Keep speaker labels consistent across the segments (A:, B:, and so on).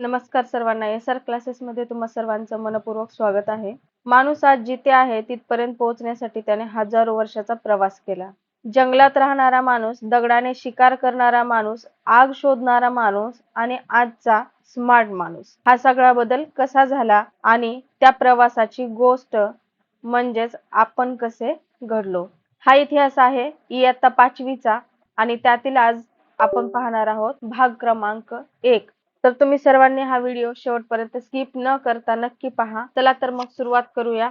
A: नमस्कार सर्वांना. SR क्लासेसमध्ये तुम्हा सर्वांचं मनपूर्वक स्वागत आहे. माणूस आज जिथे आहे तिथपर्यंत पोहोचण्यासाठी त्याने हजारो वर्षाचा प्रवास केला. जंगलात राहणारा माणूस, दगडाने शिकार करणारा माणूस, आग शोधणारा माणूस आणि आजचा स्मार्ट माणूस. हा सगळा बदल कसा झाला आणि त्या प्रवासाची गोष्ट म्हणजेच आपण कसे घडलो. हा इतिहास आहे इयत्ता 5वीचा आणि त्यातील आज आपण पाहणार आहोत भाग क्रमांक 1. तर तुम्ही सर्वांनी हा व्हिडिओ शेवटपर्यंत स्किप न करता नक्की पहा. चला तर मग सुरुवात करूया.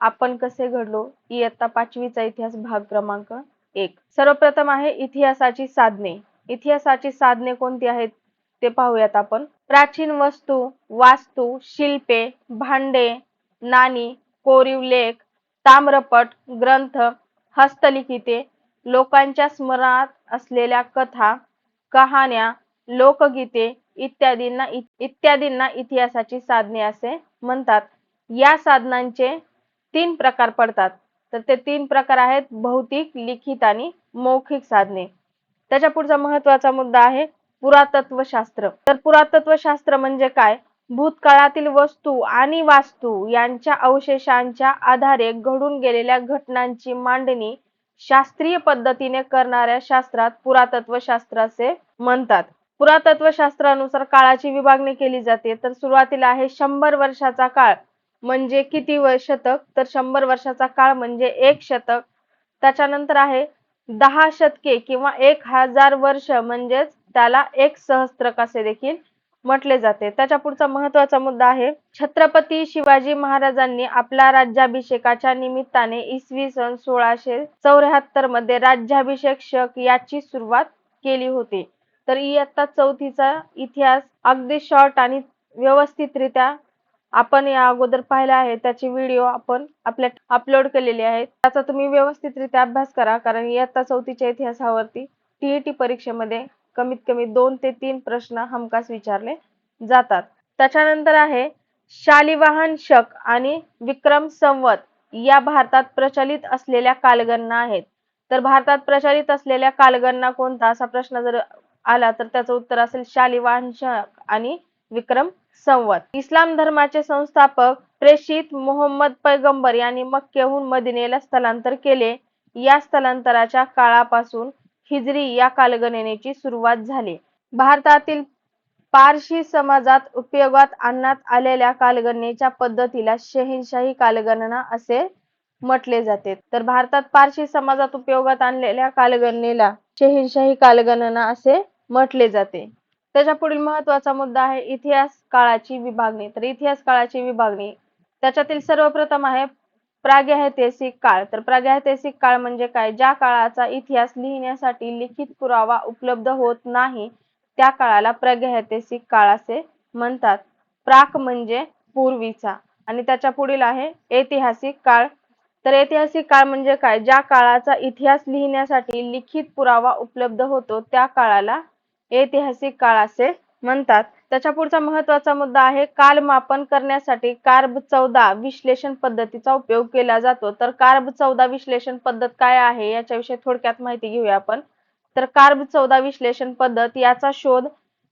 A: आपण कसे घडलो इयत्ता 5वीचा इतिहास भाग क्रमांक 1. सर्वप्रथम आहे इतिहासाची साधने. इतिहासाची साधने कोणती आहेत ते पाहूयात आपण. प्राचीन वस्तू, वास्तू, शिल्पे, भांडे, नाणी, कोरीव लेख, ताम्रपट, ग्रंथ, हस्तलिखिते, लोकांच्या स्मरणात असलेल्या कथा, कहाण्या, लोकगीते इत्यादींना इतिहासाची साधने असे म्हणतात. या साधनांचे 3 प्रकार पडतात. तर ते 3 प्रकार आहेत भौतिक, लिखित आणि मौखिक साधने. त्याच्या पुढचा महत्त्वाचा मुद्दा आहे पुरातत्वशास्त्र. तर पुरातत्वशास्त्र म्हणजे काय? भूतकाळातील वस्तू आणि वास्तू यांच्या अवशेषांच्या आधारे घडून गेलेल्या घटनांची मांडणी शास्त्रीय पद्धतीने करणाऱ्या शास्त्रात पुरातत्वशास्त्र असे म्हणतात. पुरातत्वशास्त्रानुसार काळाची विभागणी केली जाते. तर सुरुवातीला आहे 100 वर्षाचा काळ म्हणजे किती शतक? तर 100 वर्षाचा काळ म्हणजे 1 शतक. त्याच्यानंतर आहे 10 शतके किंवा 1000 वर्ष म्हणजेच त्याला 1 सहस्त्रक असे देखील म्हटले जाते. त्याच्या पुढचा महत्त्वाचा मुद्दा आहे छत्रपती शिवाजी महाराजांनी आपला राज्याभिषेकाच्या निमित्ताने इसवी सन 1674 मध्ये राज्याभिषेक शक याची सुरुवात केली होती. तर इयत्ता 4थीचा इतिहास अगदी शॉर्ट आणि व्यवस्थितरित्या आपण या अगोदर पाहिला आहे. त्याची व्हिडिओ आपण आपल्या अपलोड केलेली आहे. त्याचा तुम्ही व्यवस्थितरित्या अभ्यास करा, कारण इयत्ता 4थीच्या इतिहासावरती TET परीक्षेमध्ये कमीत कमी 2 ते 3 प्रश्न हमखास विचारले जातात. त्याच्यानंतर आहे शालिवाहन शक आणि विक्रम संवत या भारतात प्रचलित असलेल्या कालगणना आहेत. तर भारतात प्रचलित असलेल्या कालगणना कोणता असा प्रश्न जर आला तर त्याचं उत्तर असेल शालिवाहन शक आणि विक्रम संवत. इस्लाम धर्माचे संस्थापक प्रेषित मोहम्मद पैगंबर यांनी मक्केहून मदिनेला स्थलांतर केले. या स्थलांतराच्या काळापासून हिजरी या कालगणनेची सुरुवात झाली. भारतातील पारशी समाजात उपयोगात आणण्यात आलेल्या कालगणनेच्या पद्धतीला शहेनशाही कालगणना असे म्हटले जाते. तर भारतात पारशी समाजात उपयोगात आणलेल्या कालगणनेला शहेनशाही कालगणना असे म्हटले जाते. त्याच्या पुढील महत्त्वाचा मुद्दा आहे इतिहास काळाची विभागणी. तर इतिहास काळाची विभागणी त्याच्यातील सर्वप्रथम आहे प्रागैतिहासिक काळ. तर प्रागैतिहासिक काळ म्हणजे काय? ज्या काळाचा इतिहास लिहिण्यासाठी लिखित पुरावा उपलब्ध होत नाही त्या काळाला प्रागैतिहासिक काळ असे म्हणतात. प्राक म्हणजे पूर्वीचा आणि त्याच्या पुढील आहे ऐतिहासिक काळ. तर ऐतिहासिक काळ म्हणजे काय? ज्या काळाचा इतिहास लिहिण्यासाठी लिखित पुरावा उपलब्ध होतो त्या काळाला ऐतिहासिक काळ असे म्हणतात. त्याच्या पुढचा महत्त्वाचा मुद्दा आहे कालमापन करण्यासाठी कार्ब 14 विश्लेषण पद्धतीचा उपयोग केला जातो. तर कार्ब 14 विश्लेषण पद्धत काय आहे याच्याविषयी थोडक्यात माहिती घेऊया आपण. तर कार्ब 14 विश्लेषण पद्धत याचा शोध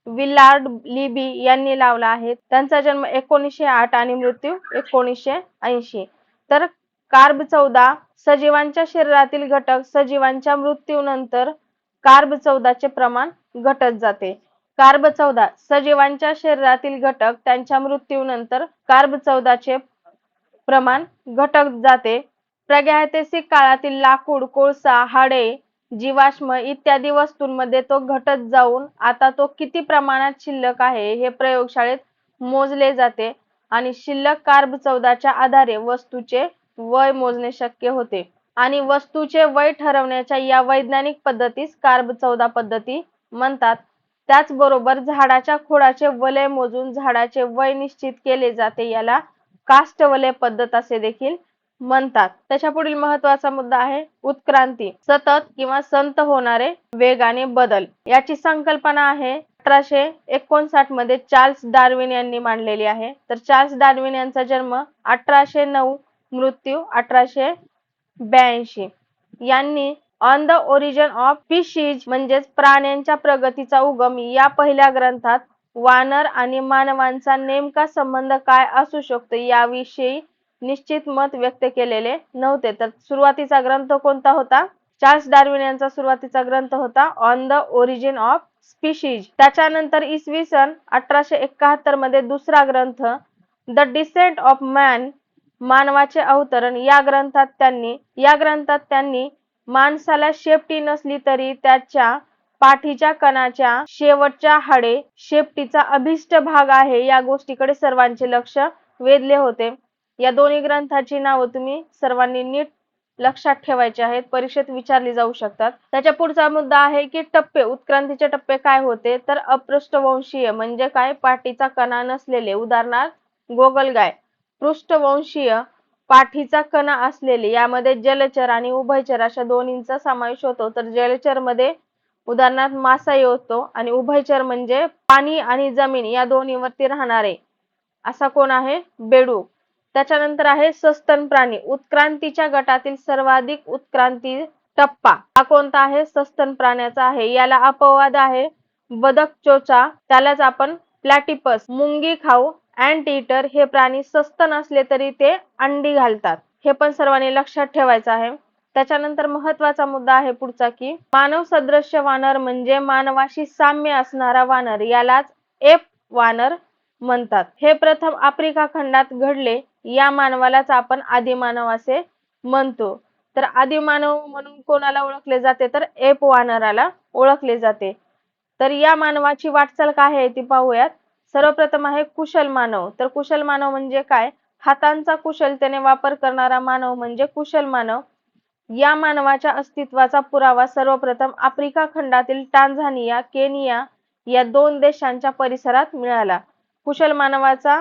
A: विलार्ड लिबी यांनी लावला आहे. त्यांचा जन्म 1908 आणि मृत्यू 1980. तर कार्ब 14 सजीवांच्या शरीरातील घटक सजीवांच्या मृत्यूनंतर कार्ब 14 चे प्रमाण घटत जाते. कार्ब 14 सजीवांच्या शरीरातील घटक त्यांच्या मृत्यूनंतर कार्ब 14 चे प्रमाण घटत जाते. प्रागैतिहासिक काळातील लाकूड, कोळसा, हाडे, जीवाश्म इत्यादी वस्तूंमध्ये तो घटत जाऊन आता तो किती प्रमाणात शिल्लक आहे हे प्रयोगशाळेत मोजले जाते आणि शिल्लक कार्ब 14 च्या आधारे वस्तूचे वय मोजणे शक्य होते आणि वस्तूचे वय ठरवण्याच्या या वैज्ञानिक पद्धतीस कार्ब 14 पद्धती म्हणतात. त्याचबरोबर झाडाच्या खोडाचे वलय मोजून झाडाचे वय निश्चित केले जाते. याला काष्ठवलय पद्धत असे देखील म्हणतात. त्याच्या पुढील महत्त्वाचा मुद्दा आहे उत्क्रांती. सतत किंवा संत होणारे वेगाने बदल. याची संकल्पना आहे 1859 मध्ये चार्ल्स डार्विन यांनी मांडलेली आहे. तर चार्ल्स डार्विन यांचा जन्म 1809 मृत्यू 1882. यांनी on the origin of species म्हणजेच प्राण्यांच्या प्रगतीचा उगम या पहिल्या ग्रंथात वानर आणि मानवांचा नेमका संबंध काय असू शकतो याविषयी निश्चित मत व्यक्त केलेले नव्हते. तर सुरुवातीचा ग्रंथ कोणता होता? चार्ल्स डार्विन यांचा सुरुवातीचा ग्रंथ होता on the origin of species. त्याच्यानंतर इसवी सन 1871 मध्ये दुसरा ग्रंथ द डिसेंट ऑफ मॅन, मानवाचे अवतरण, या ग्रंथात त्यांनी माणसाला शेपटी नसली तरी त्याच्या पाठीच्या कणाच्या शेवटच्या हाडे शेपटीचा अभिष्ट भाग आहे या गोष्टीकडे सर्वांचे लक्ष वेधले होते. या दोन्ही ग्रंथाची नावं तुम्ही सर्वांनी नीट लक्षात ठेवायचे आहेत, परीक्षेत विचारली जाऊ शकतात. त्याच्या पुढचा मुद्दा आहे की टप्पे, उत्क्रांतीचे टप्पे काय होते? तर अपृष्ठवंशीय म्हणजे काय? पाठीचा कणा नसलेले, उदाहरणार्थ गोगलगाय. पृष्ठवंशीय, पाठीचा कणा असलेले, यामध्ये जलचर आणि उभयचर अशा दोन्हींचा समावेश होतो. तर जलचर मध्ये उदाहरणार्थ मासा येतो आणि उभयचर म्हणजे पाणी आणि जमीन या दोन्हीवरती राहणारे असा कोण आहे? बेडूक. त्याच्यानंतर आहे सस्तन प्राणी, उत्क्रांतीच्या गटातील सर्वाधिक उत्क्रांती टप्पा हा कोणता आहे? सस्तन प्राण्याचा आहे. याला अपवाद आहे बदक चोचा, त्यालाच आपण प्लॅटिपस, मुंगी खाऊ, अँट ईटर हे प्राणी सस्तन असले तरी ते अंडी घालतात. हे पण सर्वांनी लक्षात ठेवायचं आहे. त्याच्यानंतर महत्वाचा मुद्दा आहे पुढचा की मानव सदृश्य वानर म्हणजे मानवाशी साम्य असणारा वानर, यालाच एप वानर म्हणतात. हे प्रथम आफ्रिका खंडात घडले. या मानवालाच आपण आदिमानव असे म्हणतो. तर आदिमानव म्हणून कोणाला ओळखले जाते? तर एप वानराला ओळखले जाते. तर या मानवाची वाटचाल काय आहे ती पाहूयात. सर्वप्रथम आहे कुशल मानव. तर कुशल मानव म्हणजे काय? हातांचा कुशलतेने वापर करणारा मानव म्हणजे कुशल मानव. या मानवाच्या अस्तित्वाचा पुरावा सर्वप्रथम आफ्रिका खंडातील टांझानिया, केनिया या दोन देशांच्या परिसरात मिळाला. कुशल मानवाचा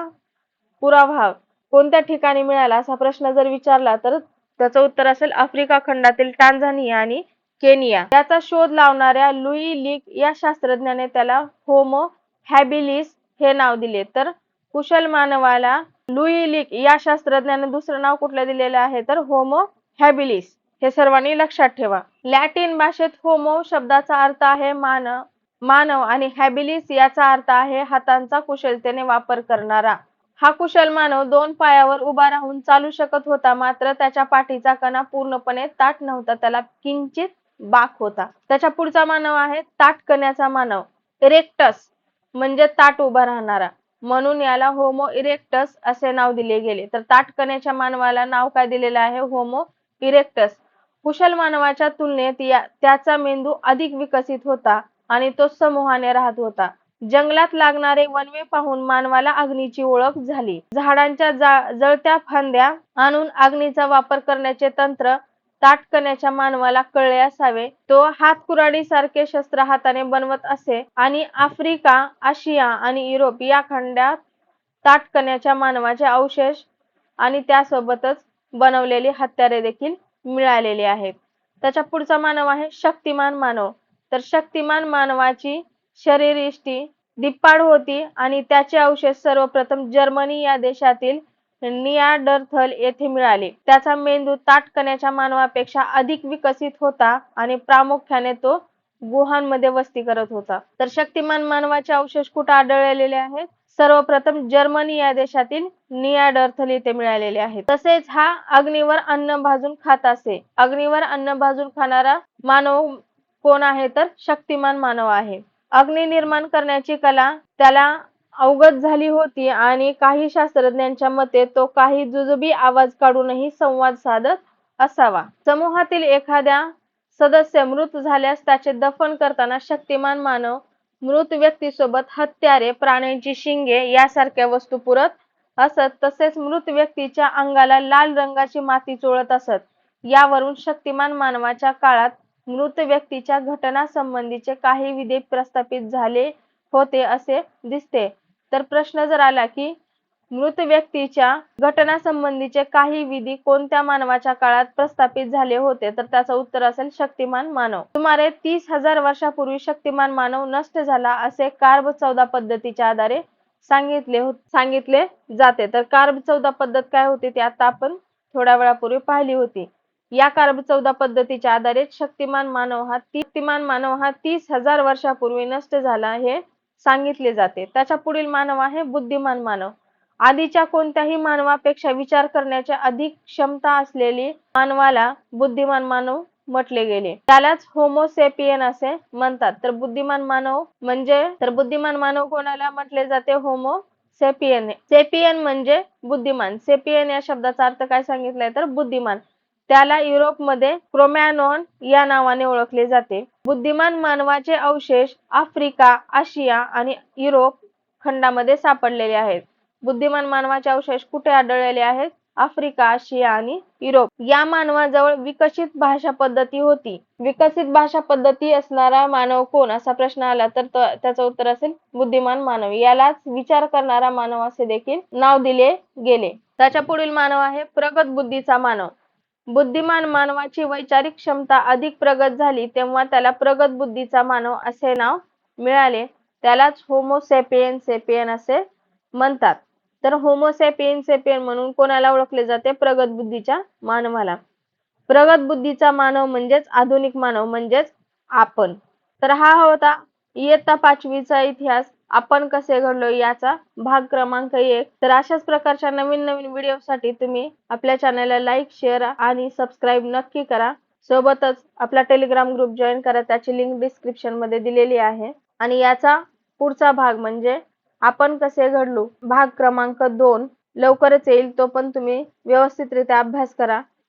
A: पुरावा कोणत्या ठिकाणी मिळाला असा प्रश्न जर विचारला तर त्याचं उत्तर असेल आफ्रिका खंडातील टांझानिया आणि केनिया. याचा शोध लावणाऱ्या लुई लीक या शास्त्रज्ञाने त्याला होमो हॅबिलिस हे नाव दिले. तर कुशल मानवाला लुई लीक या शास्त्रज्ञाने दुसरं नाव कुठलं दिलेलं आहे? तर होमो हॅबिलिस. हे सर्वांनी लक्षात ठेवा. लॅटिन भाषेत होमो शब्दाचा अर्थ आहे मानव आणि हॅबिलिस याचा अर्थ आहे हातांचा कुशलतेने वापर करणारा. हा कुशल मानव दोन पायावर उभा राहून चालू शकत होता, मात्र त्याच्या पाठीचा कणा पूर्णपणे ताठ नव्हता, त्याला किंचित बाक होता. त्याच्या पुढचा मानव आहे ताठ कण्याचा मानव, इरेक्टस म्हणजे ताठ उभा राहणारा, म्हणून याला होमो इरेक्टस असे नाव दिले गेले. तर ताठ कण्याच्या मानवाला नाव काय दिलेलं आहे? Homo erectus. कुशल मानवाच्या तुलनेत त्याचा मेंदू अधिक विकसित होता आणि तो समूहाने राहत होता. जंगलात लागणारे वणवे पाहून मानवाला अग्नीची ओळख झाली. झाडांच्या जळत्या फांद्या आणून अग्नीचा वापर करण्याचे तंत्र ताठ कण्याच्या मानवाला कळले असावे. तो हातकुराडी सारखे शस्त्र हाताने बनवत असे आणि आफ्रिका, आशिया आणि युरोप या खंडात ताठ कण्याच्या मानवाचे अवशेष आणि त्यासोबतच बनवलेली हत्यारे देखील मिळालेली आहेत. त्याच्या पुढचा मानव आहे शक्तिमान मानव. तर शक्तिमान मानवाची शरीरयष्टी धिप्पाड होती आणि त्याचे अवशेष सर्वप्रथम जर्मनी या देशातील नियाडरथल येथे मिळाले. त्याचा मेंदू ताठ कण्याच्या मानवापेक्षा अधिक विकसित होता आणि प्रामुख्याने तो गुहांमध्ये वस्ती करत होता. तर शक्तिमान मानवाचे अवशेष कुठे आढळलेले आहेत? सर्वप्रथम जर्मनी या देशातील नियाडरथल येथे मिळालेले आहेत. तसेच हा अग्नीवर अन्न भाजून खात असे. अग्नीवर अन्न भाजून खाणारा मानव कोण आहे? तर शक्तिमान मानव आहे. अग्नी निर्माण करण्याची कला त्याला अवगत झाली होती आणि काही शास्त्रज्ञांच्या मते तो काही जुजबी आवाज काढूनही संवाद साधत असावा. समूहातील एखाद्या सदस्य मृत झाल्यास त्याचे दफन करताना शक्तिमान मानव मृत व्यक्तीसोबत हत्यारे, प्राण्यांची शिंगे यासारख्या वस्तू पुरत असत. तसेच मृत व्यक्तीच्या अंगाला लाल रंगाची माती चोळत असत. यावरून शक्तिमान मानवाच्या काळात मृत व्यक्तीच्या घटनासंबंधीचे काही विधी प्रस्थापित झाले होते असे दिसते. तर प्रश्न जर आला की मृत व्यक्तीच्या घटनासंबंधीचे काही विधी कोणत्या मानवाच्या काळात प्रस्थापित झाले होते? तर त्याचं उत्तर असेल शक्तिमान मानव. सुमारे 30,000 वर्षापूर्वी शक्तिमान मानव नष्ट झाला असे कार्ब 14 पद्धतीच्या आधारे सांगितले जाते. तर कार्ब 14 पद्धत काय होती ते आता आपण थोड्या वेळापूर्वी पाहिली होती. या कार्ब 14 पद्धतीच्या आधारे शक्तिमान मानव हा 30,000 वर्षापूर्वी नष्ट झाला हे सांगितले जाते. त्याच्या पुढील मानव आहे बुद्धिमान मानव. आधीच्या कोणत्याही मानवापेक्षा विचार करण्याची अधिक क्षमता असलेली मानवाला बुद्धिमान मानव म्हटले गेले. त्यालाच होमो सेपियन असे म्हणतात. तर बुद्धिमान मानव कोणाला म्हटले जाते? Homo sapien. सेपियन म्हणजे बुद्धिमान. सेपियन या शब्दाचा अर्थ काय सांगितलाय तर बुद्धिमान. त्याला युरोपमध्ये क्रोमॅनॉन या नावाने ओळखले जाते. बुद्धिमान मानवाचे अवशेष आफ्रिका, आशिया आणि युरोप खंडामध्ये सापडलेले आहेत. बुद्धिमान मानवाचे अवशेष कुठे आढळलेले आहेत? आफ्रिका, आशिया आणि युरोप. या मानवाजवळ विकसित भाषा पद्धती होती. विकसित भाषा पद्धती असणारा मानव कोण असा प्रश्न आला तर त्याचं उत्तर असेल बुद्धिमान मानव. यालाच विचार करणारा मानव असे देखील नाव दिले गेले. त्याच्या पुढील मानव आहे प्रगत बुद्धीचा मानव. बुद्धिमान मानवाची वैचारिक क्षमता अधिक प्रगत झाली तेव्हा त्याला प्रगत बुद्धीचा मानव असे नाव मिळाले. त्यालाच होमो सेपियन सेपियन असे म्हणतात. तर होमो सेपियन सेपियन म्हणून कोणाला ओळखले जाते? प्रगत बुद्धीच्या मानवाला. प्रगत बुद्धीचा मानव म्हणजेच आधुनिक मानव म्हणजेच आपण. तर हा होता इयत्ता 5वीचा इतिहास. आपण कसे घडलो याचा भाग क्रमांक 1. तर अशाच प्रकारच्या नवीन व्हिडिओसाठी तुम्ही आपल्या चॅनलला लाईक, शेअर आणि सबस्क्राईब नक्की करा. सोबतच आपला टेलिग्राम ग्रुप जॉईन करा. त्याची लिंक डिस्क्रिप्शन मध्ये दिलेली आहे. आणि याचा पुढचा भाग म्हणजे आपण कसे घडलो भाग क्रमांक 2 लवकरच येईल. तो पण तुम्ही व्यवस्थितरित्या अभ्यास करा.